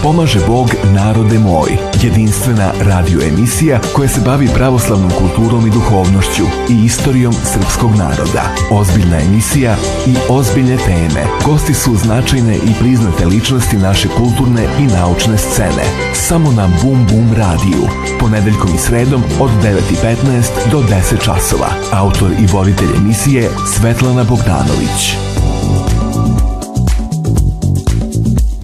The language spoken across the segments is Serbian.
Pomaže Bog, narode moj, jedinstvena radio emisija koja se bavi pravoslavnom kulturom i duhovnošću i istorijom srpskog naroda. Ozbiljna emisija i ozbiljne teme. Gosti su značajne i priznate ličnosti naše kulturne i naučne scene. Samo na Bum Bum radiju. Ponedeljkom i sredom od 9:15 do 10 časova. Autor i voditelj emisije Svetlana Bogdanović.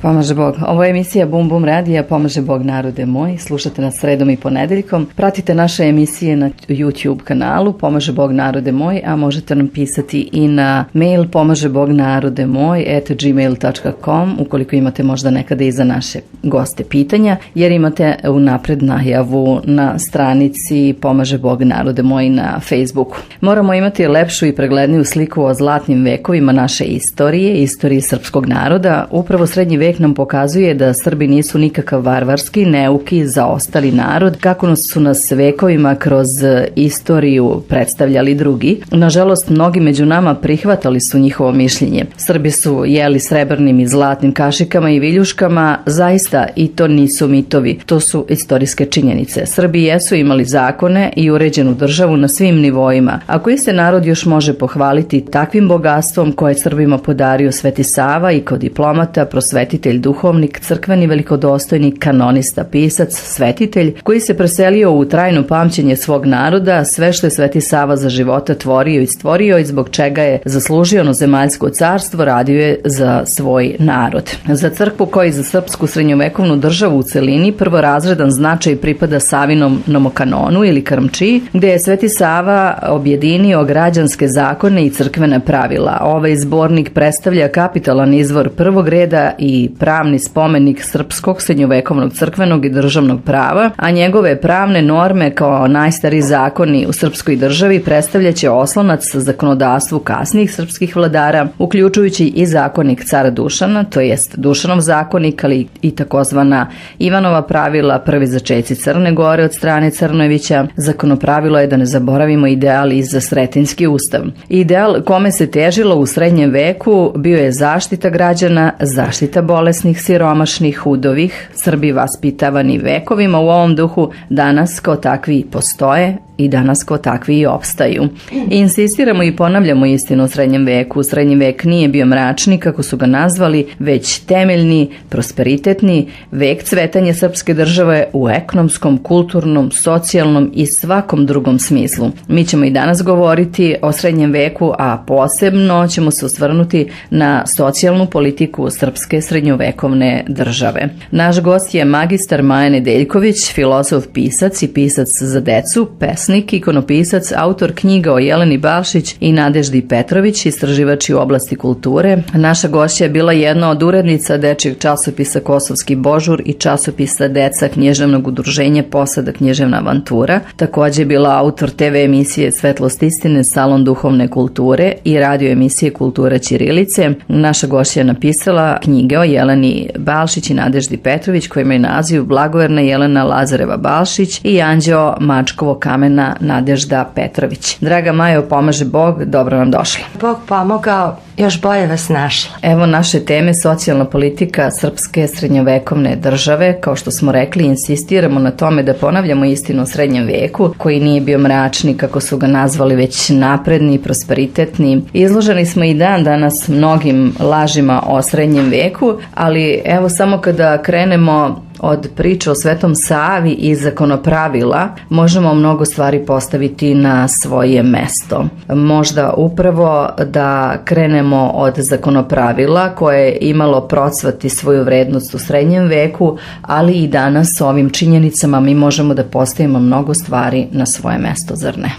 Pomaže Bog. Ovo je emisija Bum Bum radija, Pomaže Bog, narode moj. Slušate nas sredom i ponedeljkom. Pratite naše emisije na YouTube kanalu Pomaže Bog, narode moj, a možete nam pisati i na mail pomažebognnarodemoj@gmail.com ukoliko imate možda nekada i za naše goste pitanja, jer imate unapred najavu na stranici Pomaže Bog, narode moj na Facebooku. Moramo imati lepšu i pregledniju sliku o zlatnim vekovima naše istorije srpskog naroda. Upravo srednji vek nam pokazuje da Srbi nisu nikakav varvarski, neuki, zaostali narod, kako su nas vekovima kroz istoriju predstavljali drugi. Nažalost, mnogi među nama prihvatali su njihovo mišljenje. Srbi su jeli srebrnim i zlatnim kašikama i viljuškama, zaista, i to nisu mitovi, to su istorijske činjenice. Srbi jesu imali zakone i uređenu državu na svim nivoima, a koji se narod još može pohvaliti takvim bogatstvom koje je Srbima podario Sveti Sava i kao diplomata, prosvetitelj, duhovnik, crkveni velikodostojnik, kanonista, pisac, svetitelj, koji se preselio u trajno pamćenje svog naroda. Sve što je Sveti Sava za života tvorio i stvorio i zbog čega je zaslužio zemaljsko carstvo, radio je za svoj narod. Za crkvu koji za srpsku srednjovekovnu državu u celini prvorazredan značaj pripada Savinom nomokanonu ili krmčiji, gde je Sveti Sava objedinio građanske zakone i crkvena pravila. Ovaj zbornik predstavlja kapitalan izvor prvog reda i pravni spomenik srpskog srednjovekovnog crkvenog i državnog prava, a njegove pravne norme kao najstariji zakoni u srpskoj državi predstavljaće oslonac zakonodavstvu kasnijih srpskih vladara, uključujući i zakonik cara Dušana, to jest Dušanov zakonik, ali i takozvana Ivanova pravila, prvi začeci Crne Gore od strane Crnojevića. Zakonopravilo je, da ne zaboravimo, ideal i za Sretenjski ustav. Ideal kome se težilo u srednjem veku bio je zaštita građana, zaštita bolesnih, siromašnih, hudovih. Srbi vaspitavani vekovima u ovom duhu danas kao takvi postoje i danas kao takvi i opstaju. Insistiramo i ponavljamo istinu o srednjem veku. Srednji vek nije bio mračni, kako su ga nazvali, već temeljni, prosperitetni vek cvetanja srpske države u ekonomskom, kulturnom, socijalnom i svakom drugom smislu. Mi ćemo i danas govoriti o srednjem veku, a posebno ćemo se osvrnuti na socijalnu politiku srpske srednjovekovne države. Naš gost je magistar Maja Nedeljković, filozof, pisac i pisac za decu, pesnik, ikonopisac, autor knjiga o Jeleni Balšić i Nadeždi Petrović, istraživač u oblasti kulture. Naša gošća je bila jedna od urednica dečijeg časopisa Kosovski Božur i časopisa Deca knježevnog udruženja Posada knježevna avantura. Također je bila autor TV emisije Svetlost istine, Salon duhovne kulture i radio emisije Kultura ćirilice. Naša gošća je napisala knjige o Jeleni Balšić i Nadeždi Petrović koji imaju naziv Blagoverna Jelena Lazareva Balšić i Anđeo Mačkovo kamena Nadežda Petrović. Draga Majo, pomaže Bog, dobro nam došla. Bog pomogao, još bolje vas našla. Evo naše teme, socijalna politika srpske srednjovekovne države. Kao što smo rekli, insistiramo na tome da ponavljamo istinu o srednjem veku, koji nije bio mračni, kako su ga nazvali, već napredni, prosperitetni. Izloženi smo i dan danas mnogim lažima o srednjem veku, ali evo samo kada krenemo od priče o Svetom Savi i zakonopravila, možemo mnogo stvari postaviti na svoje mesto. Možda upravo da krenemo od zakonopravila koje je imalo procvati svoju vrednost u srednjem veku, ali i danas ovim činjenicama mi možemo da postavimo mnogo stvari na svoje mesto, zar ne?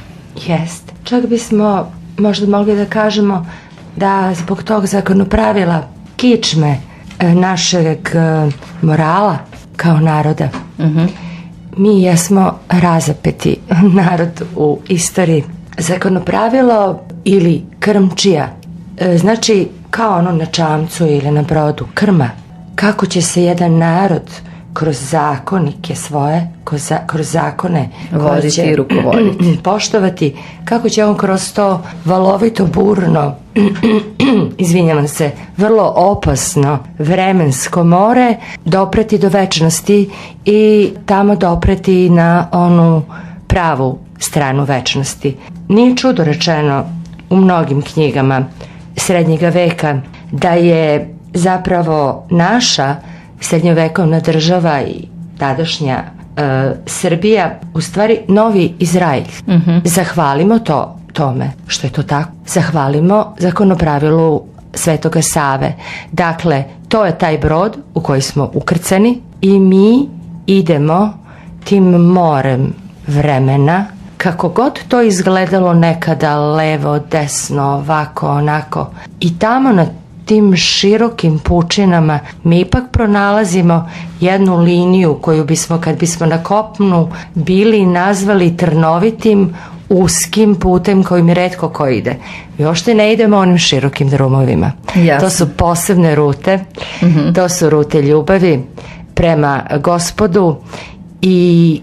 Jest. Čak bismo možda mogli da kažemo da zbog tog zakonopravila kičme našeg morala kao naroda. Mi jesmo razapeti narod u istoriji. Zakonopravilo ili krmčija, znači kao ono na čamcu ili na brodu, krma. Kako će se jedan narod kroz zakonike svoje, kroz zakone voditi i rukovoditi, poštovati, kako će on kroz to valovito, burno, izvinjavam se, vrlo opasno vremensko more dopreti do večnosti i tamo dopreti na onu pravu stranu večnosti. Nije čudo rečeno u mnogim knjigama srednjega veka da je zapravo naša srednjovekovna država i tadašnja Srbija u stvari novi Izrael. Zahvalimo tome što je to tako. Zahvalimo zakonopravilu Svetoga Save. Dakle, to je taj brod u koji smo ukrcani i mi idemo tim morem vremena, kako god to izgledalo nekada levo, desno, ovako, onako. I tamo na tim širokim pučinama mi ipak pronalazimo jednu liniju koju bismo, kad bismo na kopnu bili nazvali trnovitim, uskim putem kojim retko ko ide. Mi ošte ne idemo onim širokim drumovima. Jasno. To su posebne rute, to su rute ljubavi prema Gospodu i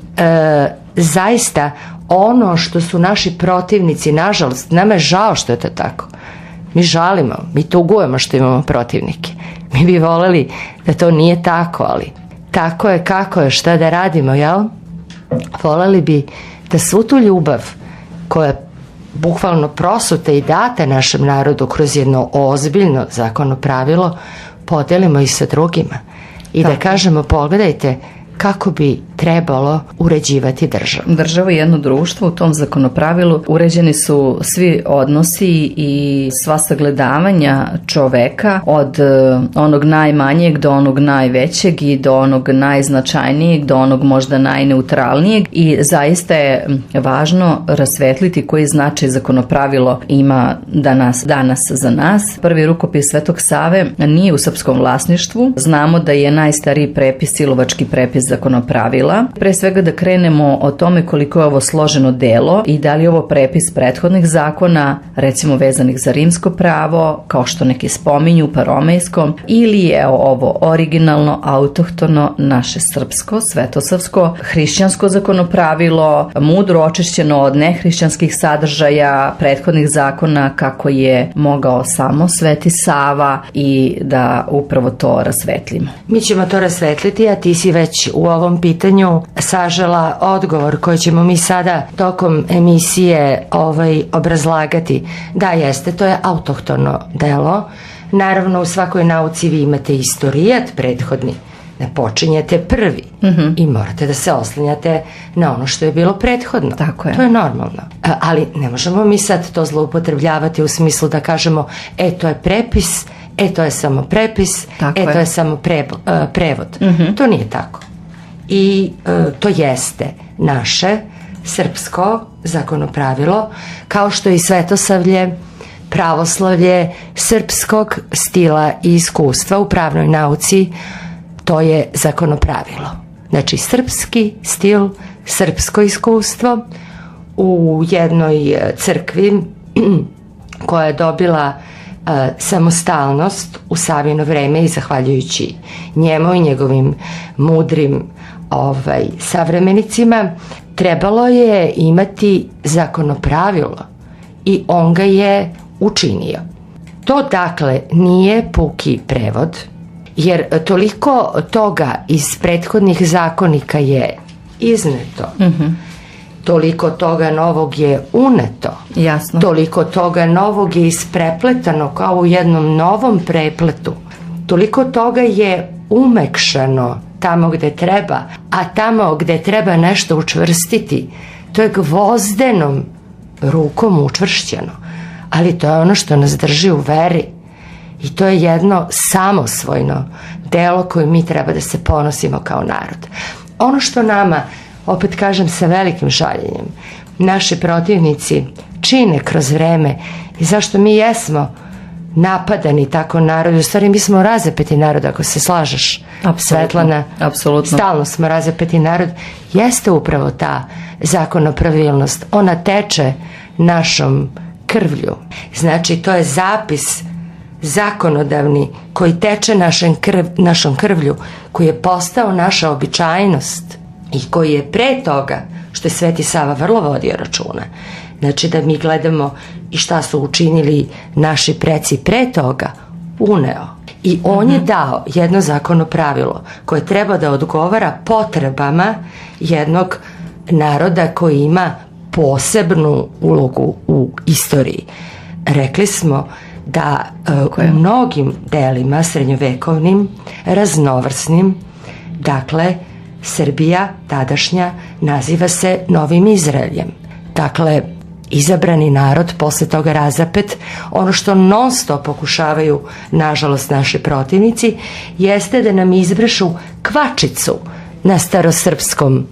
zaista ono što su naši protivnici, nažalost, nama je žao što je to tako. Mi žalimo, mi tugujemo što imamo protivnike. Mi bi voleli da to nije tako, ali tako je, kako je, šta da radimo, jel? Voleli bi da svu tu ljubav koja je bukvalno prosuta i data našem narodu kroz jedno ozbiljno zakonopravilo podelimo i sa drugima. I da kažemo, pogledajte kako bi trebalo uređivati državu. Država i jedno društvo, u tom zakonopravilu uređeni su svi odnosi i sva sagledavanja čoveka od onog najmanjeg do onog najvećeg i do onog najznačajnijeg do onog možda najneutralnijeg i zaista je važno rasvetliti koji značaj zakonopravilo ima danas za nas. Prvi rukopis Svetog Save nije u srpskom vlasništvu. Znamo da je najstariji prepis silovački prepis zakonopravila. Pre svega da krenemo o tome koliko je ovo složeno delo i da li je ovo prepis prethodnih zakona, recimo vezanih za rimsko pravo, kao što neki spominju pa romejskom, ili je ovo originalno, autohtono, naše srpsko, svetosavsko, hrišćansko zakonopravilo, mudro očišćeno od nehrišćanskih sadržaja prethodnih zakona kako je mogao samo Sveti Sava i da upravo to rasvetlimo. Mi ćemo to rasvetliti, a ti si već u ovom pitanju sažela odgovor koji ćemo mi sada tokom emisije obrazlagati. Da, jeste, to je autohtono delo. Naravno, u svakoj nauci vi imate istorijat prethodni. Ne počinjete prvi i morate da se oslanjate na ono što je bilo prethodno. Tako je. To je normalno. Ali ne možemo mi sad to zloupotrebljavati u smislu da kažemo to je prepis, to je samo prepis, to je samo prevod. To nije tako. I to jeste naše srpsko zakonopravilo, kao što i svetosavlje, pravoslavlje srpskog stila i iskustva u pravnoj nauci, to je zakonopravilo. Znači, srpski stil, srpsko iskustvo u jednoj crkvi koja je dobila samostalnost u Savino vreme i zahvaljujući njemu i njegovim mudrim savremenicima, trebalo je imati zakonopravilo i on ga je učinio. To dakle nije puki prevod, jer toliko toga iz prethodnih zakonika je izneto, toliko toga novog je uneto, jasno, toliko toga novog je isprepletano kao u jednom novom prepletu, toliko toga je umekšano tamo gde treba, a tamo gde treba nešto učvrstiti, to je gvozdenom rukom učvršćeno. Ali to je ono što nas drži u veri i to je jedno samosvojno delo koje mi treba da se ponosimo kao narod. Ono što nama, opet kažem sa velikim žaljenjem, naši protivnici čine kroz vreme i zašto mi jesmo napadani tako narod, u stvari mi smo razapeti narod, ako se slažeš, Svetlana. Apsolutno. Stalno smo razapeti narod, jeste upravo ta zakonopravilnost. Ona teče našom krvlju. Znači, to je zapis zakonodavni koji teče našom krvlju, koji je postao naša običajnost i koji je pre toga, što je Sveti Sava vrlo vodio računa, znači da mi gledamo i šta su učinili naši preci pre toga, uneo. I on je dao jedno zakonno pravilo koje treba da odgovara potrebama jednog naroda koji ima posebnu ulogu u istoriji. Rekli smo da u mnogim delima srednjovekovnim, raznovrsnim, dakle, Srbija tadašnja naziva se Novim Izraeljem. Dakle, izabrani narod, posle toga razapet. Ono što non stop pokušavaju, nažalost, naši protivnici, jeste da nam izbrešu kvačicu na starosrpskom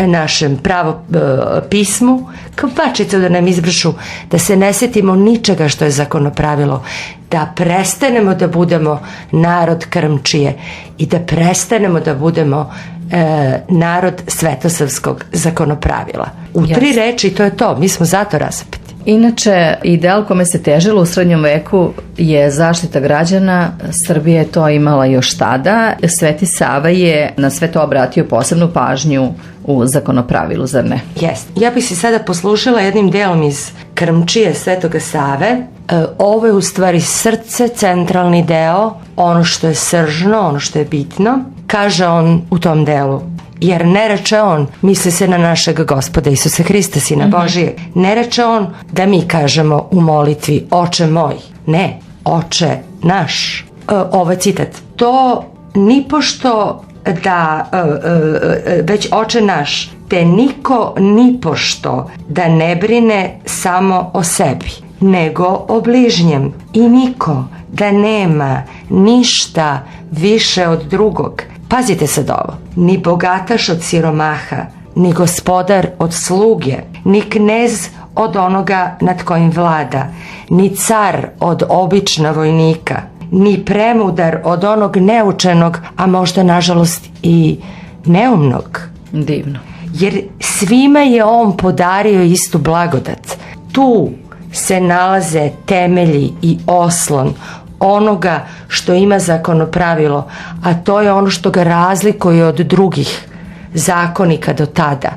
našem pravopismu, kvačicu da nam izbrešu, da se ne setimo ničega što je zakonopravilo, da prestanemo da budemo narod krmčije i da prestanemo da budemo narod svetosavskog zakonopravila. U 3 reči to je to, mi smo zato razapeti. Inače, ideal kome se težilo u srednjem veku je zaštita građana. Srbija je to imala još tada. Sveti Sava je na sve to obratio posebnu pažnju u zakonopravilu, zar ne? Jeste. Ja bih se sada poslušala jednim delom iz Krmčije Svetoga Save. Ovo je u stvari srce, centralni deo, ono što je sržno, ono što je bitno. Kaže on u tom delu: jer ne reče on, misli se na našeg Gospoda Isusa Hrista, Sina Božijeg, ne reče on da mi kažemo u molitvi Oče moj, ne, Oče naš. Ovo je citat. To nipošto da, već Oče naš, te niko nipošto da ne brine samo o sebi, nego o bližnjem, i niko da nema ništa više od drugog. Pazite sad ovo: ni bogataš od siromaha, ni gospodar od sluge, ni knez od onoga nad kojim vlada, ni car od obična vojnika, ni premudar od onog neučenog, a možda nažalost i neumnog. Divno. Jer svima je on podario istu blagodat. Tu se nalaze temelji i oslon onoga što ima zakonopravilo, a to je ono što ga razlikuje od drugih zakonika do tada,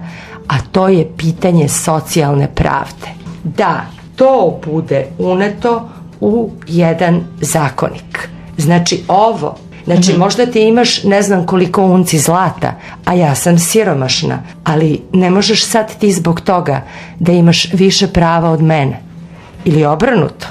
a to je pitanje socijalne pravde. Da to bude uneto u jedan zakonik. Znači ovo, možda ti imaš ne znam koliko unci zlata, a ja sam siromašna, ali ne možeš sad ti zbog toga da imaš više prava od mene. Ili obrnuto,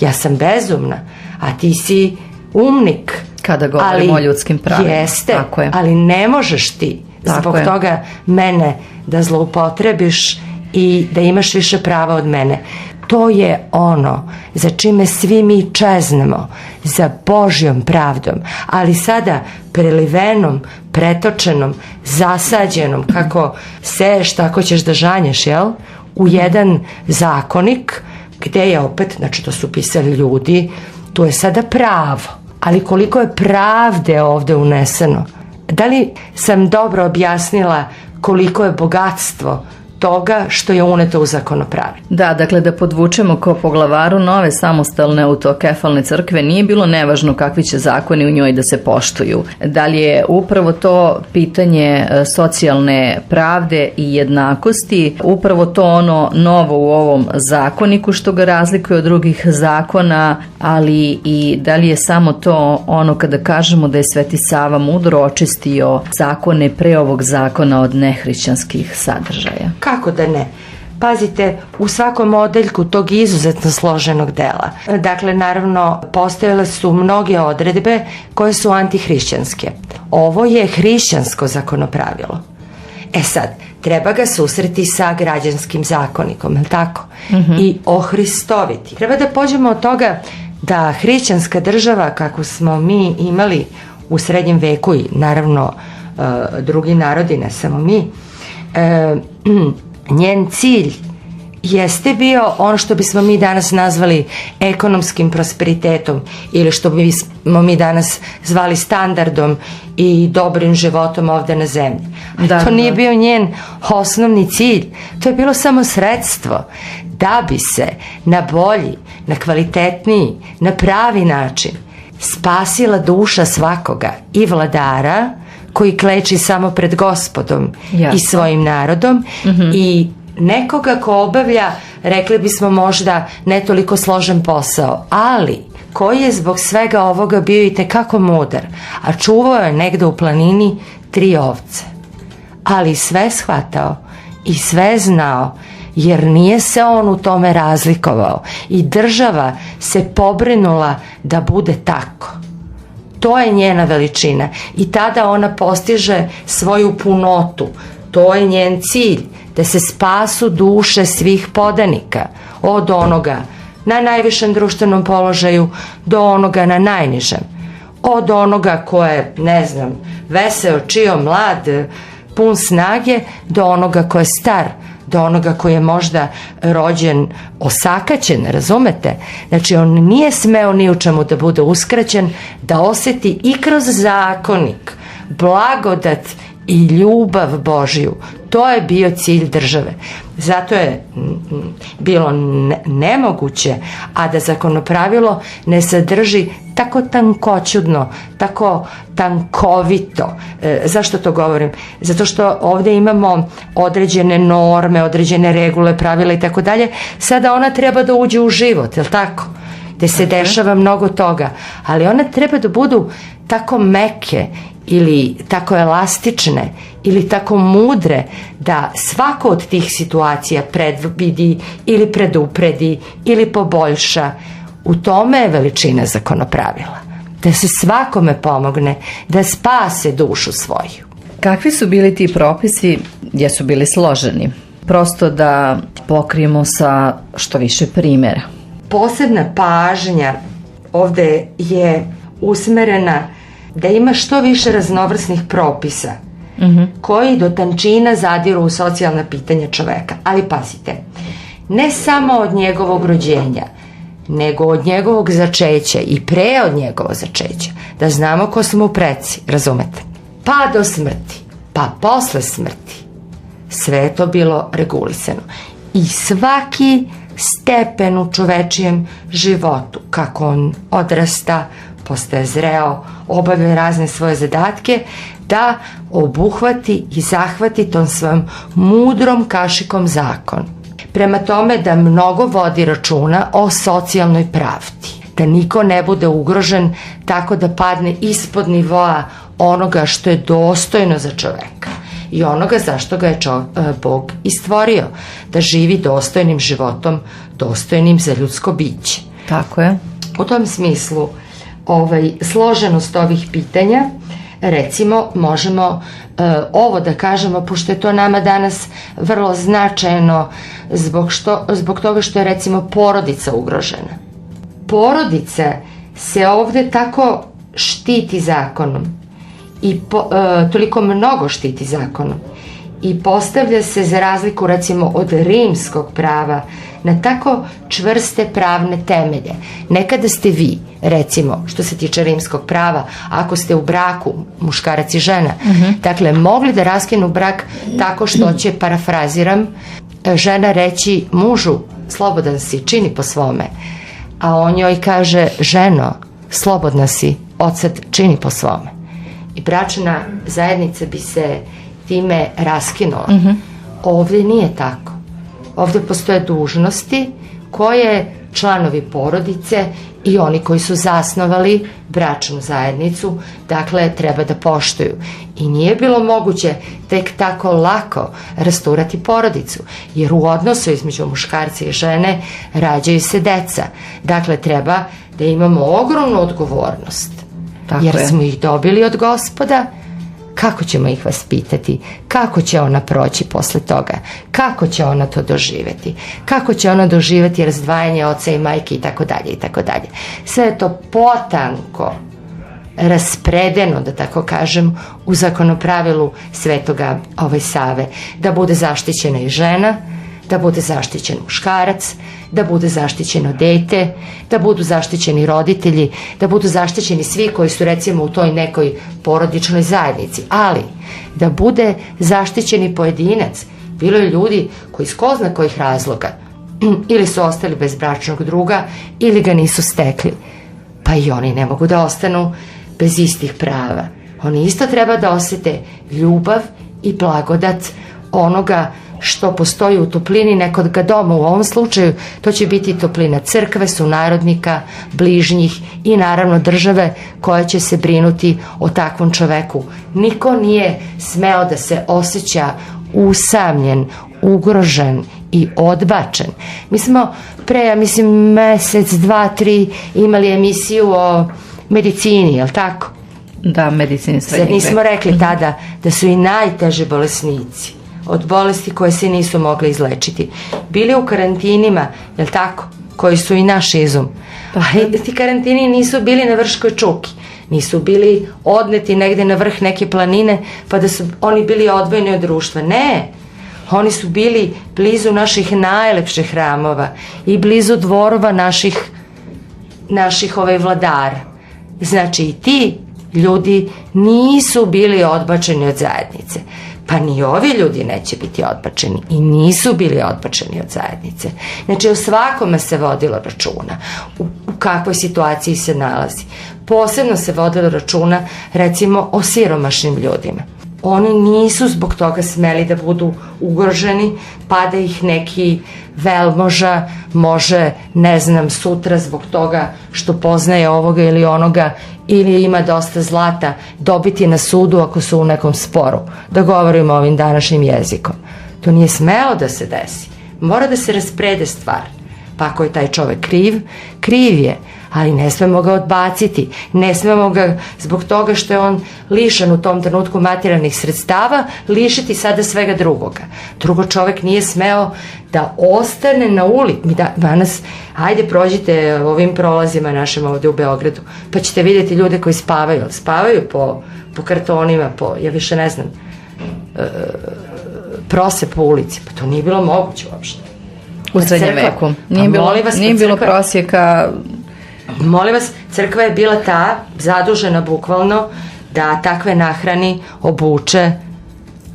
ja sam bezumna, a ti si umnik. Kada govorimo o ljudskim pravima. Jeste, ali ne možeš ti zbog toga mene da zloupotrebiš i da imaš više prava od mene. To je ono za čime svi mi čeznemo, za Božjom pravdom, ali sada prelivenom, pretočenom, zasađenom, kako seješ tako ćeš da žanješ, jel? U jedan zakonik gde je opet, znači to su pisali ljudi, tu je sada pravo, ali koliko je pravde ovde uneseno? Da li sam dobro objasnila koliko je bogatstvo toga što je uneto u zakonopravilo? Da, dakle da podvučemo, kao poglavaru nove samostalne autokefalne crkve nije bilo nevažno kakvi će zakoni u njoj da se poštuju. Da li je upravo to pitanje socijalne pravde i jednakosti, upravo to ono novo u ovom zakoniku što ga razlikuje od drugih zakona, ali i da li je samo to ono kada kažemo da je Sveti Sava mudro očistio zakone pre ovog zakona od nehrišćanskih sadržaja? Kako da ne? Pazite, u svakom odeljku tog izuzetno složenog dela, dakle, naravno, postojale su mnoge odredbe koje su antihrišćanske. Ovo je hrišćansko zakonopravilo. E sad, treba ga susreti sa građanskim zakonikom, je li tako? I ohristoviti. Treba da pođemo od toga da hrišćanska država, kako smo mi imali u srednjem veku i naravno drugi narodi, ne samo mi, njen cilj jeste bio ono što bismo mi danas nazvali ekonomskim prosperitetom ili što bismo mi danas zvali standardom i dobrim životom ovde na zemlji. To nije bio njen osnovni cilj, to je bilo samo sredstvo da bi se na bolji, na kvalitetniji, na pravi način spasila duša svakoga i vladara koji kleči samo pred Gospodom i svojim narodom i nekoga ko obavlja, rekli bismo možda ne toliko složen posao, ali koji je zbog svega ovoga bio i tekako mudar, a čuvao je negde u planini 3 ovce. Ali sve shvatao i sve znao, jer nije se on u tome razlikovao i država se pobrinula da bude tako. To je njena veličina i tada ona postiže svoju punotu. To je njen cilj, da se spasu duše svih podanika, od onoga na najvišem društvenom položaju do onoga na najnižem, od onoga ko je, ne znam, veseo, čio, mlad, pun snage, do onoga ko je star, do onoga koji je možda rođen osakaćen, razumete? Znači, on nije smeo ni u čemu da bude uskraćen, da oseti i kroz zakonik blagodat i ljubav Božiju. To je bio cilj države. Zato je bilo nemoguće, a da zakonopravilo ne sadrži tako tankoćudno, tako tankovito. Zašto to govorim? Zato što ovde imamo određene norme, određene regule, pravila i tako dalje. Sada ona treba da uđe u život, je li tako? Gde se dešava mnogo toga, ali one treba da budu tako meke ili tako elastične ili tako mudre da svako od tih situacija predvidi ili predupredi ili poboljša. U tome je veličina zakonopravila. Da se svakome pomogne da spase dušu svoju. Kakvi su bili ti propisi? Jesu bili složeni? Prosto da pokrijemo sa što više primjera. Posebna pažnja ovde je usmerena da ima što više raznovrsnih propisa koji do tančina zadiru u socijalna pitanja čoveka. Ali pazite, ne samo od njegovog rođenja, nego od njegovog začeća i pre od njegovog začeća, da znamo ko su mu preci, razumete? Pa do smrti, pa posle smrti. Sve je to bilo regulisano. I svaki stepen u čovečijem životu, kako on odrasta, postaje zreo, obavlja razne svoje zadatke, da obuhvati i zahvati tom svojom mudrom kašikom zakon. Prema tome da mnogo vodi računa o socijalnoj pravdi, da niko ne bude ugrožen tako da padne ispod nivoa onoga što je dostojno za čoveka i onoga zašto ga je Bog i stvorio, da živi dostojnim životom, dostojnim za ljudsko biće. Tako je. U tom smislu složenost ovih pitanja, recimo možemo ovo da kažemo, pošto je to nama danas vrlo značajno zbog toga što je recimo porodica ugrožena. Porodica se ovde tako štiti zakonom i toliko mnogo štiti zakonom i postavlja se za razliku recimo od rimskog prava na tako čvrste pravne temelje. Nekada ste vi, recimo, što se tiče rimskog prava, ako ste u braku, muškarac i žena, dakle, mogli da raskinu brak tako što će, parafraziram, žena reći mužu, slobodan si, čini po svome, a on joj kaže, ženo, slobodna si, odsad čini po svome. I bračna zajednica bi se time raskinula. Ovdje nije tako. Ovdje postoje dužnosti koje članovi porodice i oni koji su zasnovali bračnu zajednicu, dakle, treba da poštuju. I nije bilo moguće tek tako lako rasturati porodicu, jer u odnosu između muškarca i žene rađaju se deca. Dakle, treba da imamo ogromnu odgovornost, jer smo ih dobili od Gospoda. Kako ćemo ih vaspitati? Kako će ona proći posle toga? Kako će ona to doživjeti? Kako će ona doživjeti razdvajanje oca i majke i tako dalje i tako dalje. Sve je to potanko raspredeno, da tako kažem, u zakonopravilu Svetoga Save. Da bude zaštićena i žena, da bude zaštićen muškarac, da bude zaštićeno dete, da budu zaštićeni roditelji, da budu zaštićeni svi koji su recimo u toj nekoj porodičnoj zajednici, ali da bude zaštićeni pojedinac. Bilo je ljudi koji iz ko zna kojih razloga ili su ostali bez bračnog druga ili ga nisu stekli. Pa i oni ne mogu da ostanu bez istih prava. Oni isto treba da osete ljubav i blagodat onoga što postoji u toplini nekog doma. U ovom slučaju to će biti toplina crkve, sunarodnika, bližnjih i naravno države koja će se brinuti o takvom čoveku. Niko nije smeo da se osjeća usamljen, ugrožen i odbačen. Mi smo pre, ja mislim, mesec, 2, 3 imali emisiju o medicini, je li tako? Da, medicini srednjeg veka. Sad nismo rekli tada da su i najteže bolesnici od bolesti koje se nisu mogle izlečiti bili u karantinima, je li tako? Koji su i naš izum. Pa ti karantini nisu bili na Vrškoj čuki, nisu bili odneti negde na vrh neke planine pa da su oni bili odvojeni od društva. Ne, oni su bili blizu naših najlepših hramova i blizu dvorova naših vladara. Znači i ti ljudi nisu bili odbačeni od zajednice. Pa ni ovi ljudi neće biti odbačeni i nisu bili odbačeni od zajednice. Znači o svakome se vodilo računa, u kakvoj situaciji se nalazi. Posebno se vodilo računa recimo o siromašnim ljudima. Oni nisu zbog toga smeli da budu ugroženi, pa da ih neki velmoža može, ne znam, sutra zbog toga što poznaje ovoga ili onoga ili ima dosta zlata dobiti na sudu ako su u nekom sporu. Da govorimo ovim današnjim jezikom. To nije smelo da se desi. Mora da se rasprede stvar. Pa ako je taj čovek kriv, kriv je, ali ne smemo ga odbaciti, ne smemo ga zbog toga što je on lišan u tom trenutku materijalnih sredstava, lišiti sada svega drugoga. Drugo, čovek nije smeo da ostane na ulici. Danas, ajde prođite ovim prolazima našim ovde u Beogradu, pa ćete vidjeti ljude koji spavaju po kartonima, ja više ne znam, prose po ulici, pa to nije bilo moguće uopšte. U srednjem veku. Nije bilo prosjeka. Molim vas, crkva je bila ta, zadužena bukvalno, da takve nahrani, obuče,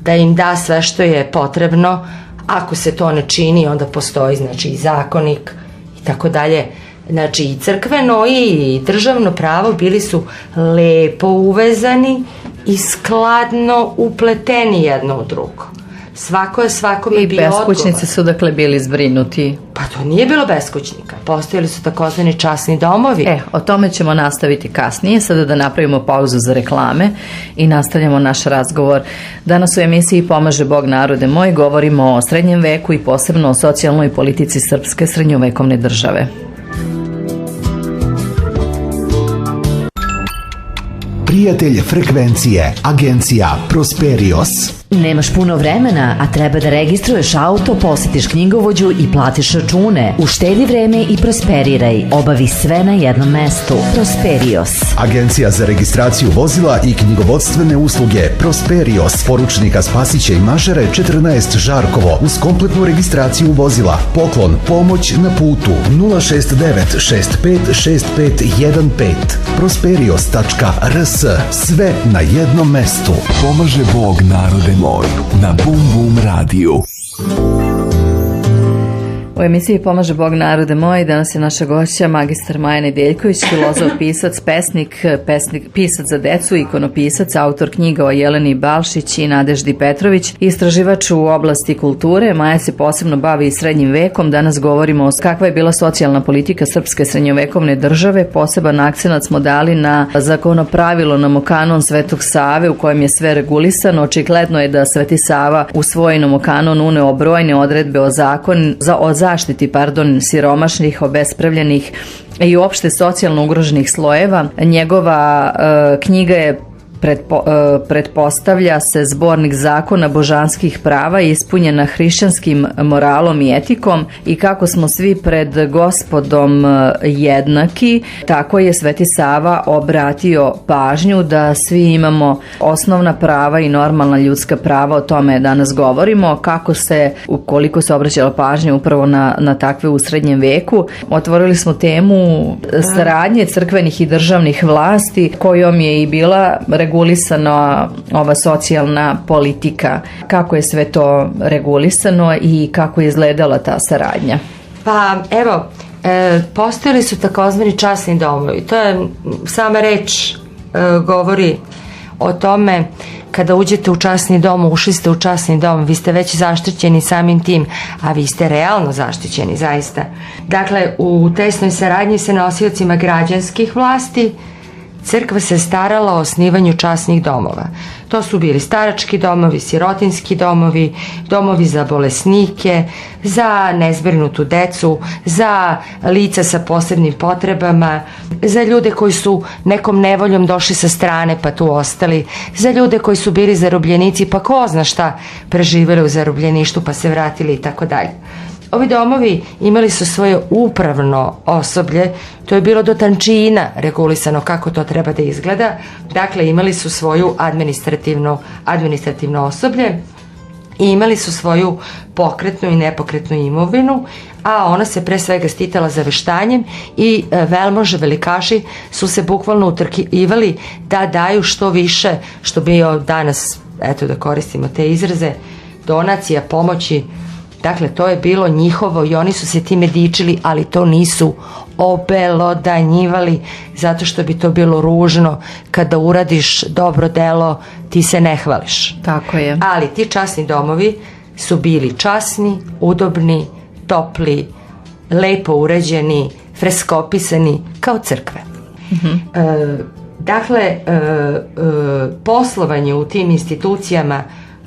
da im da sve što je potrebno. Ako se to ne čini, onda postoji, znači, i zakonik i tako dalje. Znači, i crkveno i državno pravo bili su lepo uvezani i skladno upleteni jedno u drugo. Svako je svakome bio odgovor. I beskućnici su dakle bili zbrinuti. Pa to nije bilo beskućnika. Postojali su takozvani časni domovi. O tome ćemo nastaviti kasnije. Sada da napravimo pauzu za reklame i nastavljamo naš razgovor. Danas u emisiji Pomaže Bog narode moj govorimo o srednjem veku i posebno o socijalnoj politici srpske srednjovekovne države. Prijatelj frekvencije, agencija Prosperios. Nemaš puno vremena, a treba da registruješ auto, posetiš knjigovođu i platiš račune. Uštedi vreme i prosperiraj. Obavi sve na jednom mestu. Prosperios. Agencija za registraciju vozila i knjigovodstvene usluge Prosperios. Poručnika Spasića i Mažare 14 Žarkovo. Uz kompletnu registraciju vozila. Poklon, pomoć na putu 069 65 6515. Prosperios.rs. Sve na jednom mestu. Pomaže Bog narode moj na Bum Bum radiju. U emisiji Pomaže Bog narode moj danas je naša gošća magistar Maja Nedeljković, filozof, pisac, pesnik, pisac za decu, ikonopisac, autor knjiga o Jeleni Balšić i Nadeždi Petrović, istraživač u oblasti kulture. Maja se posebno bavi srednjim vekom. Danas govorimo o kakva je bila socijalna politika srpske srednjovekovne države. Poseban akcenat smo dali na zakonopravilo, na Mokanon Svetog Save u kojem je sve regulisano. Očigledno je da Sveti Sava u svoj Mokanon uneo brojne odredbe o zaštiti siromašnih, obespravljenih i uopšte socijalno ugroženih slojeva. Njegova knjiga je pretpostavlja se zbornik zakona božanskih prava ispunjena hrišćanskim moralom i etikom i kako smo svi pred Gospodom jednaki, tako je Sveti Sava obratio pažnju da svi imamo osnovna prava i normalna ljudska prava. O tome danas govorimo, kako se, ukoliko se obraćala pažnja upravo na takve u srednjem veku. Otvorili smo temu saradnje crkvenih i državnih vlasti, kojom je i bila regulisana ova socijalna politika. Kako je sve to regulisano i kako je izgledala ta saradnja? Pa evo, postojali su takozvani časni domovi. To je sama reč govori o tome. Kada uđete u časni dom, ušli ste u časni dom, vi ste već zaštićeni samim tim, a vi ste realno zaštićeni, zaista. Dakle, u tesnoj saradnji sa nosiocima građanskih vlasti crkva se starala o osnivanju časnih domova. To su bili starački domovi, sirotinski domovi, domovi za bolesnike, za nezbrinutu decu, za lica sa posebnim potrebama, za ljude koji su nekom nevoljom došli sa strane pa tu ostali, za ljude koji su bili zarobljenici pa ko zna šta preživjeli u zarobljeništu pa se vratili i tako dalje. Ovi domovi imali su svoje upravno osoblje, to je bilo do tančina regulisano kako to treba da izgleda, dakle imali su svoju administrativno osoblje i imali su svoju pokretnu i nepokretnu imovinu, a ona se pre svega stitala zaveštanjem i velmože velikaši su se bukvalno utrkivali da daju što više, što bi danas, eto da koristimo te izraze, donacija, pomoći. Dakle, to je bilo njihovo i oni su se time dičili, ali to nisu obelodanjivali, zato što bi to bilo ružno. Kada uradiš dobro delo, ti se ne hvališ. Tako je. Ali ti časni domovi su bili časni, udobni, topli, lepo uređeni, freskopisani, kao crkve. Dakle, poslovanje u tim institucijama,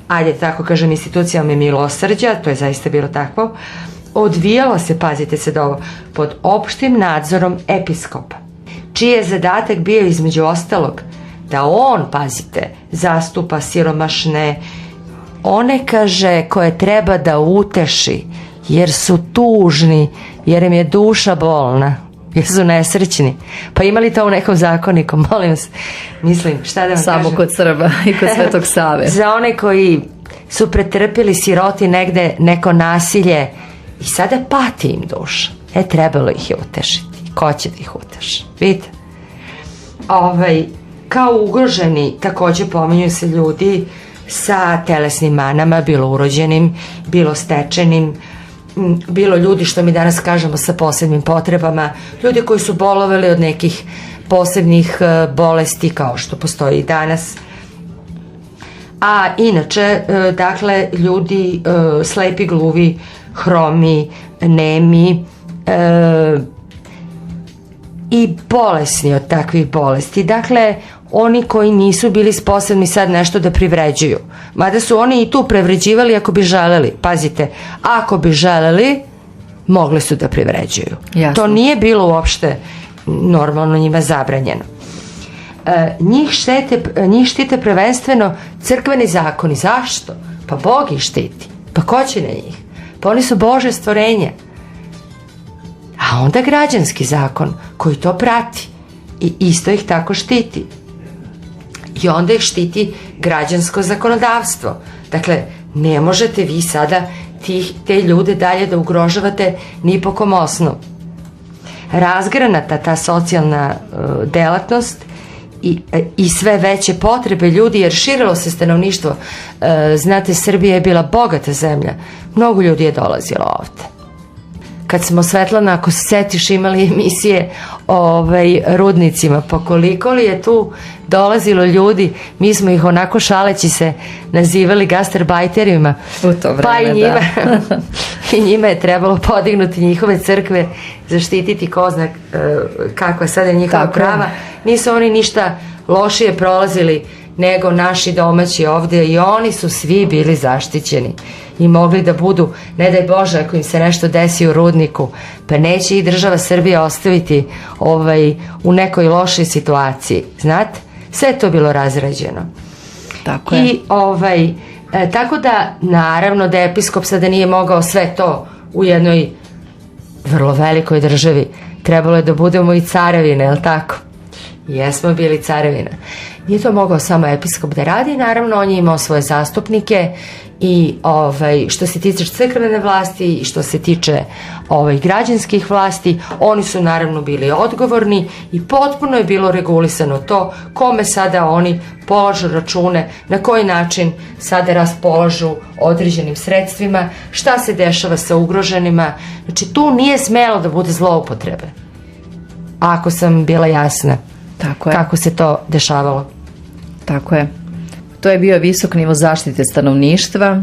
ajde tako kažem, institucijama milosrđa, to je zaista bilo takvo, odvijalo se, pazite se da ovo, pod opštim nadzorom episkopa, čiji je zadatak bio između ostalog da on, pazite, zastupa siromašne, one, kaže, koje treba da uteši, jer su tužni, jer im je duša bolna, jer su nesrećni. Pa imali to u nekom zakoniku, molim vas, mislim, šta da vam Samo kažem? kod Srba i kod Svetog Save. Za one koji su pretrpili siroti negde neko nasilje i sada pati im duša. Trebalo ih je utešiti. Ko će da ih uteši? Vidite? Kao ugroženi takođe pominju se ljudi sa telesnim manama, bilo urođenim, bilo stečenim, bilo ljudi, što mi danas kažemo, sa posebnim potrebama, ljudi koji su bolovali od nekih posebnih bolesti kao što postoji i danas. A inače, dakle, ljudi slepi, gluvi, hromi, nemi i bolesni od takvih bolesti. Dakle, oni koji nisu bili sposobni sad nešto da privređuju. Mada su oni i tu prevređivali ako bi želeli. Pazite, ako bi želeli, mogli su da privređuju. Jasno. To nije bilo uopšte normalno njima zabranjeno. Njih štite prvenstveno crkveni zakoni. Zašto? Pa Bog ih štiti. Pa ko će na njih? Pa oni su Božje stvorenja. A onda građanski zakon koji to prati i isto ih tako štiti. I onda ih štiti građansko zakonodavstvo. Dakle, ne možete vi sada te ljude dalje da ugrožavate ni po kom osnovu. Razgranata ta socijalna delatnost i sve veće potrebe ljudi, jer širilo se stanovništvo. Znate, Srbija je bila bogata zemlja. Mnogo ljudi je dolazilo ovde. Kad smo, Svetlana, ako se setiš, imali emisije o rudnicima, pa koliko li je tu dolazilo ljudi, mi smo ih onako šaleći se nazivali gastarbajterima. U to vreme, pa i njima je trebalo podignuti njihove crkve, zaštititi ko zna kakva sada je njihova prava. Nisu oni ništa lošije prolazili nego naši domaći ovde i oni su svi bili zaštićeni i mogli da budu, ne daj Bože, ako im se nešto desi u rudniku, pa neće ih država Srbija ostaviti u nekoj lošoj situaciji, znate? Sve je to bilo razrađeno. Tako je. I tako da, naravno da episkop sada nije mogao sve to u jednoj vrlo velikoj državi. Trebalo je da budemo i carevine, je li tako? Jesmo bili carevina. Nije to mogao samo episkop da radi, naravno on je imao svoje zastupnike i što se tiče crkvene vlasti i što se tiče građanskih vlasti, oni su naravno bili odgovorni i potpuno je bilo regulisano to kome sada oni polažu račune, na koji način sada raspolažu određenim sredstvima, šta se dešava sa ugroženima. Znači tu nije smelo da bude zloupotrebe. Ako sam bila jasna. Tako je. Kako se to dešavalo. Tako je. To je bio visok nivo zaštite stanovništva.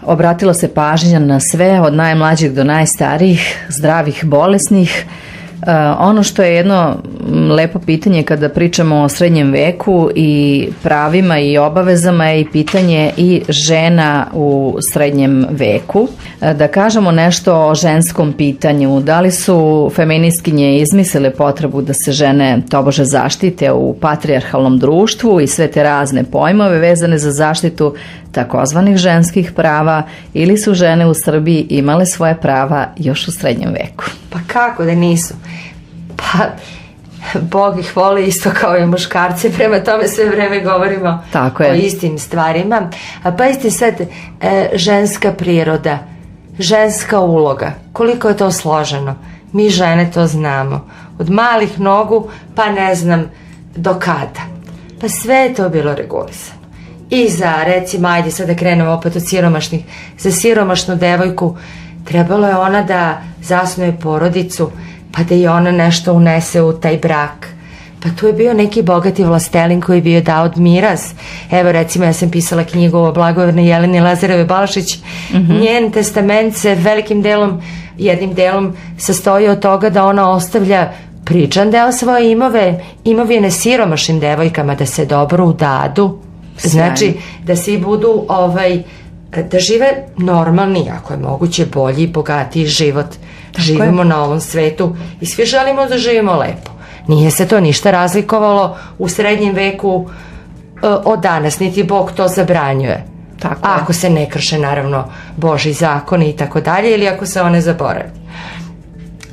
Obratilo se pažnja na sve, od najmlađih do najstarijih, zdravih, bolesnih. Ono što je jedno lepo pitanje kada pričamo o srednjem veku i pravima i obavezama je i pitanje i žena u srednjem veku. Da kažemo nešto o ženskom pitanju. Da li su feministkinje izmislile potrebu da se žene tobože zaštite u patrijarhalnom društvu i sve te razne pojmove vezane za zaštitu takozvanih ženskih prava, ili su žene u Srbiji imale svoje prava još u srednjem veku? Pa kako da nisu? Pa Bog ih voli isto kao i muškarce, prema tome sve vreme govorimo o istim stvarima. A pazite sad, ženska priroda, ženska uloga, koliko je to složeno. Mi žene to znamo. Od malih nogu pa ne znam do kada. Pa sve je to bilo regulisano. I za, recimo, ajde sad da krenemo opet od siromašnih, za siromašnu devojku trebalo je ona da zasnuje porodicu, pa da i ona nešto unese u taj brak. Pa tu je bio neki bogati vlastelin koji bi joj dao miraz. Evo, recimo, ja sam pisala knjigu o blagovrnoj Jeleni Lazareve Balašić. Njen testament se jednim delom sastoji od toga da ona ostavlja pričan deo svoje imovine siromašnim devojkama da se dobro udadu. Znači, da svi budu, da žive normalni, ako je moguće, bolji i bogatiji život. Živimo na ovom svetu i svi želimo da živimo lepo. Nije se to ništa razlikovalo u srednjem veku od danas, niti Bog to zabranjuje. Ako se ne krše, naravno, Božji zakoni i tako dalje, ili ako se one zaborave.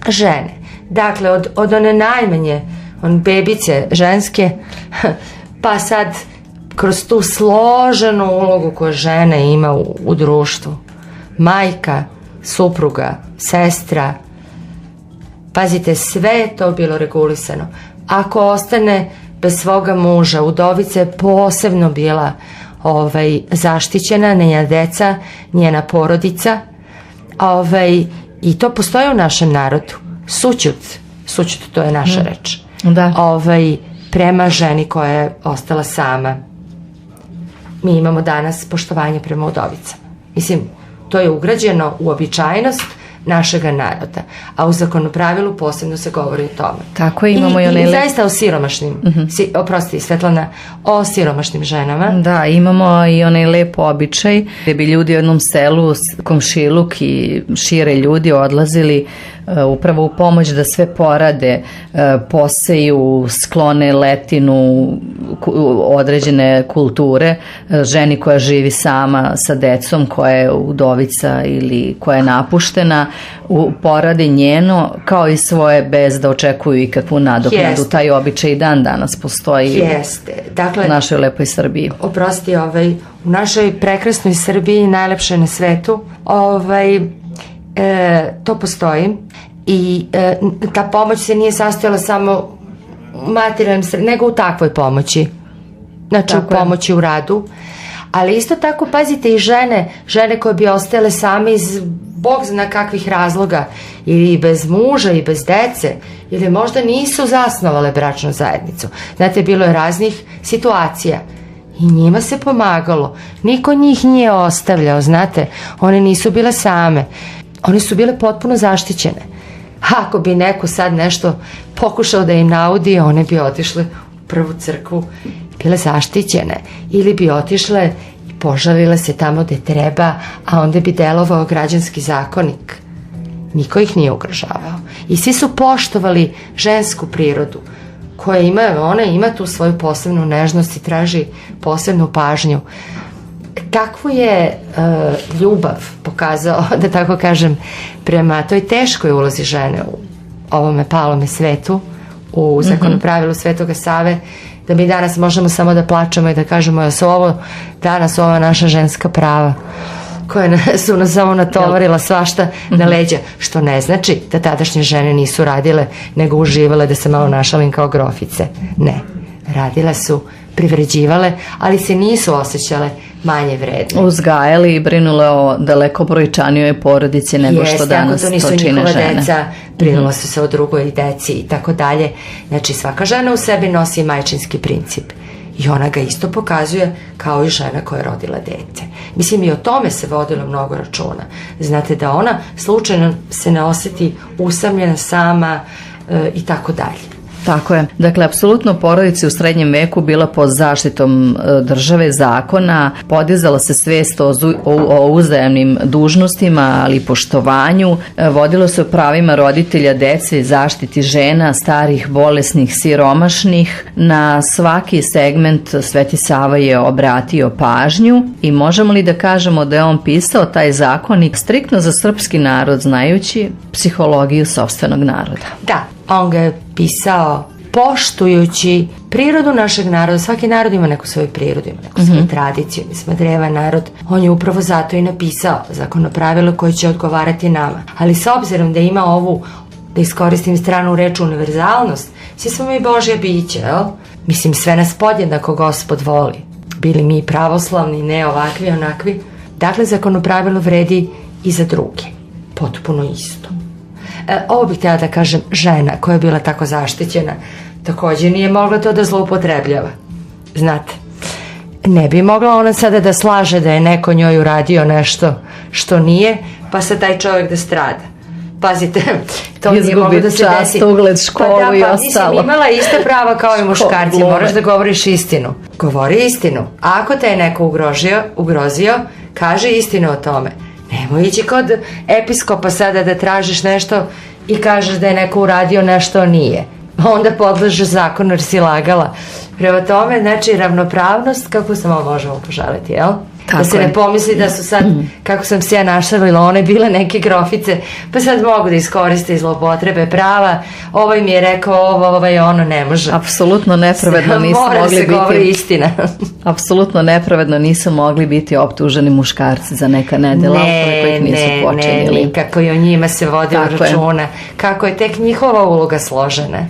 Žene, dakle, od one najmanje, bebice ženske, pa sad kroz tu složenu ulogu koju žena ima u društvu. Majka, supruga, sestra. Pazite, sve je to bilo regulisano. Ako ostane bez svoga muža, udovica je posebno bila zaštićena, njena deca, njena porodica. I to postoji u našem narodu. Sućut, to je naša reč. Da. Prema ženi koja je ostala sama. Mi imamo danas poštovanje prema udovicama. Mislim, to je ugrađeno u običajnost našega naroda, a u zakonopravilu posebno se govori o tome. Tako imamo i zaista o siromašnim, oprosti Svetlana, o siromašnim ženama. Da, imamo i onaj lepo običaj gdje bi ljudi u jednom selu, komšiluk i šire ljudi odlazili upravo u pomoć da sve porade, poseju, sklone letinu, određene kulture, ženi koja živi sama sa decom, koja je udovica ili koja je napuštena, porade njeno kao i svoje bez da očekuju ikakvu nadoknadu. Taj običaj i dan danas postoji u našoj lepoj Srbiji. Oprosti, u našoj prekrasnoj Srbiji, najlepšoj na svetu, to postoji i ta pomoć se nije sastojala samo materijalnim sredstvima, nego u takvoj pomoći. Znači u pomoći u radu. Ali isto tako, pazite, i žene koje bi ostale same iz Bog zna kakvih razloga, ili bez muža i bez dece, ili možda nisu zasnovale bračnu zajednicu. Znate, bilo je raznih situacija i njima se pomagalo. Niko njih nije ostavljao, znate. One nisu bile same. One su bile potpuno zaštićene. Ako bi neko sad nešto pokušao da im naudi, one bi otišle u prvu crkvu, bile zaštićene. Ili bi otišle i požalile se tamo gde treba, a onda bi delovao građanski zakonik. Niko ih nije ugrožavao. I svi su poštovali žensku prirodu, koja ona ima tu svoju posebnu nežnost i traži posebnu pažnju. Kakvu je ljubav pokazao, da tako kažem, prema toj teškoj ulozi žene u ovome palome svetu, u zakonopravilu Svetoga Save, da mi danas možemo samo da plačemo i da kažemo da su ovo danas ova naša ženska prava koja su nas samo natovarila svašta na leđa, što ne znači da tadašnje žene nisu radile, nego uživale, da se malo našalim, kao grofice. Ne, radile su, privređivale, ali se nisu osjećale manje vredne. Uzgajali i brinule o daleko brojčanijoj porodici nego što danas to čine žene. Jeste, ako to nisu njihova deca, brinula su se o drugoj deci i tako dalje. Znači, svaka žena u sebi nosi majčinski princip. I ona ga isto pokazuje kao i žena koja je rodila dete. Mislim, i o tome se vodilo mnogo računa. Znate, da ona slučajno se ne osjeti usamljena, sama i tako dalje. Tako je. Dakle, apsolutno porodica u srednjem veku bila pod zaštitom države, zakona, podizala se svest o uzajamnim dužnostima, ali i poštovanju, vodilo se o pravima roditelja, dece, zaštiti žena, starih, bolesnih, siromašnih. Na svaki segment Sveti Sava je obratio pažnju i možemo li da kažemo da je on pisao taj zakonik striktno za srpski narod, znajući psihologiju sopstvenog naroda? Da, on ga je pisao poštujući prirodu našeg naroda. Svaki narod ima neku svoju prirodu, ima neku svoju tradiciju. Mi smo drevan narod. On je upravo zato i napisao zakonopravilo koje će odgovarati nama. Ali s obzirom da ima ovu, da iskoristim stranu reč, univerzalnost, svi smo mi Božja bića, jel? Mislim, sve nas podjednako Gospod voli. Bili mi pravoslavni, ne ovakvi, onakvi. Dakle, zakonopravilo vredi i za druge. Potpuno isto. Ovo bih htjela da kažem, žena koja je bila tako zaštićena također nije mogla to da zloupotrebljava. Znate, ne bi mogla ona sada da slaže da je neko njoj uradio nešto što nije, pa sad taj čovjek da strada. Pazite, to nije moglo da se desi. Izgubi čast, ugled, školu i ostalo. Mislim, imala ista prava kao i muškarci, moraš da govoriš istinu. Govori istinu. Ako te je neko ugrozio, kaže istinu o tome. Nemoj ići kod episkopa sada da tražiš nešto i kažeš da je neko uradio nešto, nije. Onda podleže zakonu jer si lagala. Prema tome, znači, ravnopravnost, kako samo možemo poželiti, jel? Tako da se ne pomisli da su sad, kako sam se ja našalila, one bile neke grofice, pa sad mogu da iskoriste i zlopotrebe prava, ovaj mi je rekao ovo, ovaj ono, ne može. Apsolutno nepravedno nisu mogli biti. Mora se govori istina. Apsolutno nepravedno nisu mogli biti optuženi muškarci za neka nedjela ukoliko ih nisu počinili. Ne, nikako, i o njima se vodilo računa. Kako je tek njihova uloga složena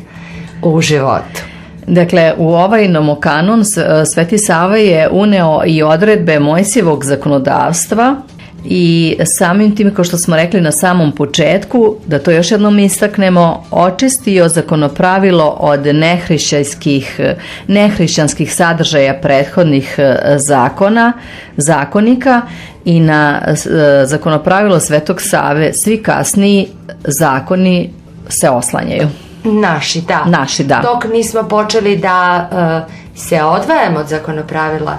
u životu. Dakle, u ovaj nomokanon Sveti Sava je uneo i odredbe Mojsijevog zakonodavstva i samim tim, kao što smo rekli na samom početku, da to još jednom istaknemo, očistio zakonopravilo od nehrišćanskih sadržaja prethodnih zakonika i na zakonopravilo Svetog Save svi kasniji zakoni se oslanjaju. Naši, da. Dok nismo počeli da se odvajamo od zakonopravila,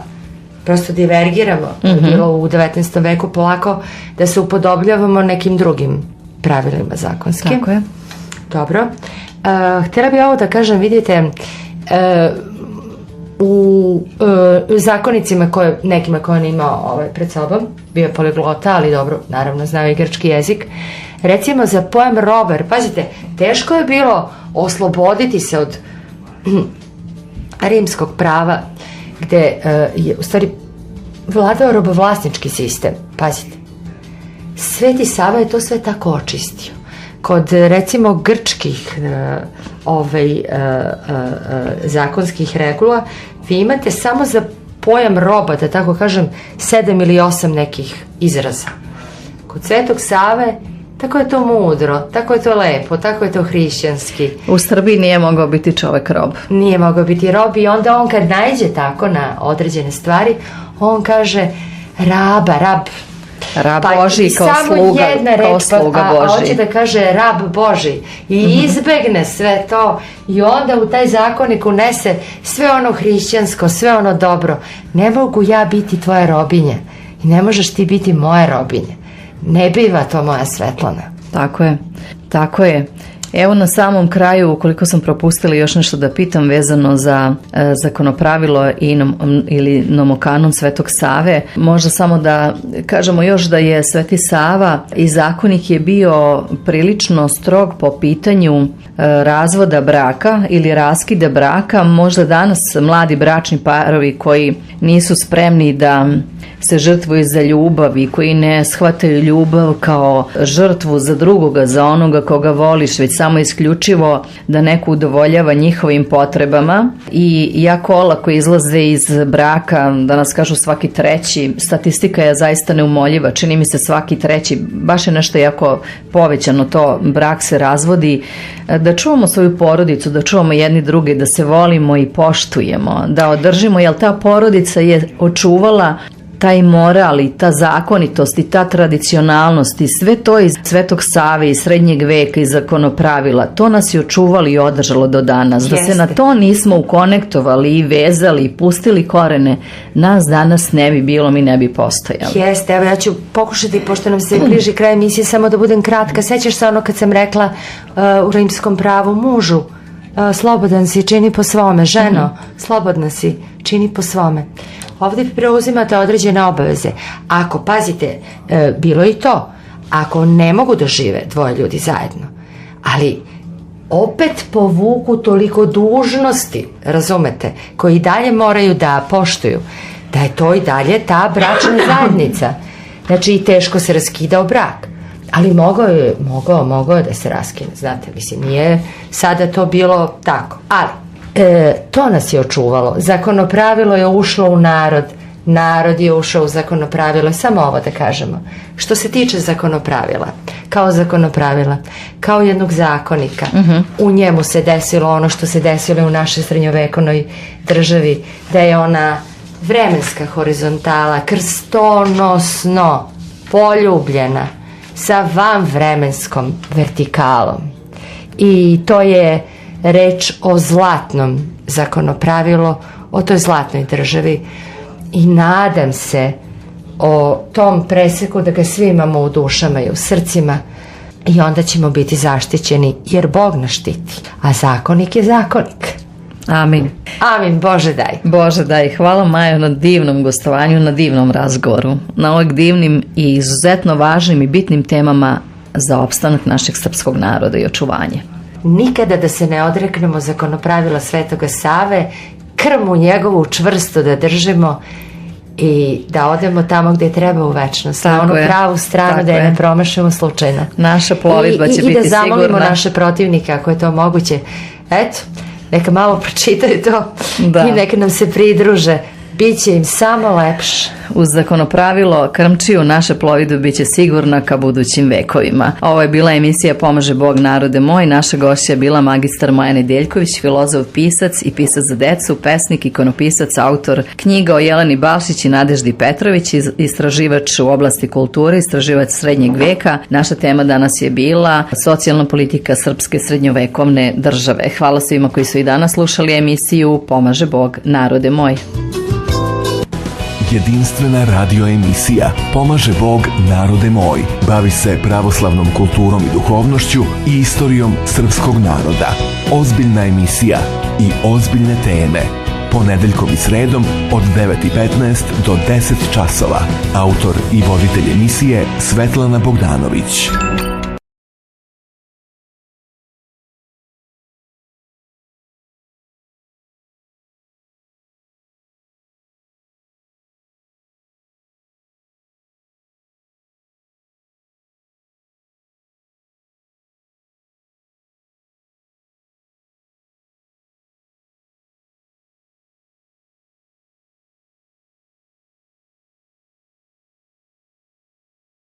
prosto divergiramo, bilo u 19. veku polako, da se upodobljavamo nekim drugim pravilima zakonskim. Tako je. Dobro. Htjela bih ovo da kažem, vidite, u zakonicima nekima koje on imao pred sobom, bio je poliglota, ali dobro, naravno znao i grčki jezik. Recimo za pojam robar, pazite, teško je bilo osloboditi se od rimskog prava gde je u stvari vladao robovlasnički sistem. Pazite, Sveti Sava je to sve tako očistio. Kod recimo grčkih zakonskih regula vi imate samo za pojam roba, da tako kažem, 7 ili 8 nekih izraza. Kod Svetog Save tako je to mudro, tako je to lepo, tako je to hrišćanski. U Srbiji nije mogao biti čovek rob. Nije mogao biti rob i onda on kad naiđe tako na određene stvari, on kaže rab Boži kao sluga Boži. A hoće da kaže rab Boži i izbegne sve to i onda u taj zakonik unese sve ono hrišćansko, sve ono dobro. Ne mogu ja biti tvoja robinja i ne možeš ti biti moja robinja. Ne biva to moja Svetlana. Tako je. Evo na samom kraju, ukoliko sam propustila još nešto da pitam vezano za zakonopravilo ili nomokanon Svetog Save, možda samo da kažemo još da je Sveti Sava i zakonik je bio prilično strog po pitanju razvoda braka ili raskida braka. Možda danas mladi bračni parovi koji nisu spremni da se žrtvuju za ljubav i koji ne shvataju ljubav kao žrtvu za drugoga, za onoga koga voliš, već samo isključivo da neko udovoljava njihovim potrebama i jako olako izlaze iz braka, da nas kažu svaki treći, statistika je zaista neumoljiva, čini mi se svaki treći, baš je nešto jako povećano to, brak se razvodi, da čuvamo svoju porodicu, da čuvamo jedni druge, da se volimo i poštujemo, da održimo, jer ta porodica je očuvala taj moral i ta zakonitost i ta tradicionalnost i sve to iz Svetog Save i srednjeg veka i zakonopravila, to nas je očuvalo i održalo do danas. Da se na to nismo ukonektovali i vezali i pustili korene, nas danas ne bi bilo, mi ne bi postojali. Jeste, evo ja ću pokušati, pošto nam se bliži kraj emisije, samo da budem kratka. Sećaš se ono kad sam rekla u rimskom pravu mužu, slobodan si, čini po svome, ženo, slobodna si, čini po svome. Ovdje preuzimate određene obaveze. Ako, pazite, bilo i to, ako ne mogu da žive dvoje ljudi zajedno, ali opet povuku toliko dužnosti, razumete, koji i dalje moraju da poštuju, da je to i dalje ta bračna zajednica. Znači i teško se raskidao brak, ali mogao je da se raskine, znate, mislim, nije sada to bilo tako, ali to nas je očuvalo. Zakonopravilo je ušlo u narod, narod je ušao u zakonopravilo. Samo ovo da kažemo. Što se tiče zakonopravila, kao jednog zakonika, u njemu se desilo ono što se desilo u našoj srednjovekovnoj državi, da je ona vremenska horizontala krstonosno poljubljena sa vanvremenskom vertikalom. I to je reč o zlatnom zakonopravilu, o toj zlatnoj državi, i nadam se o tom preseku da ga svi imamo u dušama i u srcima, i onda ćemo biti zaštićeni, jer Bog nas štiti, a zakonik je zakonik. Amin. Amin, Bože daj. Bože daj. Hvala Majo na divnom gostovanju, na divnom razgovoru, na ovim divnim i izuzetno važnim i bitnim temama za opstanak našeg srpskog naroda i očuvanje. Nikada da se ne odreknemo zakonopravila Svetoga Save, krmu njegovu čvrsto da držimo i da odemo tamo gdje treba u večnost, na onu pravu stranu, da je ne promašimo slučajno. Naša plovidba će biti sigurna. I da zamolimo naše protivnike, ako je to moguće, eto, neka malo pročitaju to i neka nam se pridruže. Biće im samo lepše. Uz zakonopravilo krmčiju naše plovidbe biće sigurna ka budućim vekovima. Ovo je bila emisija Pomaže Bog narode moj. Naša gošća je bila magistar Maja Nedeljković, filozof, pisac i pisac za decu, pesnik, ikonopisac, autor knjiga o Jeleni Balšić i Nadeždi Petrović, istraživač u oblasti kulture, istraživač srednjeg veka. Naša tema danas je bila socijalna politika srpske srednjovekovne države. Hvala svima koji su i danas slušali emisiju Pomaže Bog narode moj. Jedinstvena radio emisija Pomaže Bog narode moj. Bavi se pravoslavnom kulturom i duhovnošću i istorijom srpskog naroda. Ozbiljna emisija i ozbiljne teme. Ponedeljkom i sredom od 9:15 do 10 časova. Autor i voditelj emisije Svetlana Bogdanović.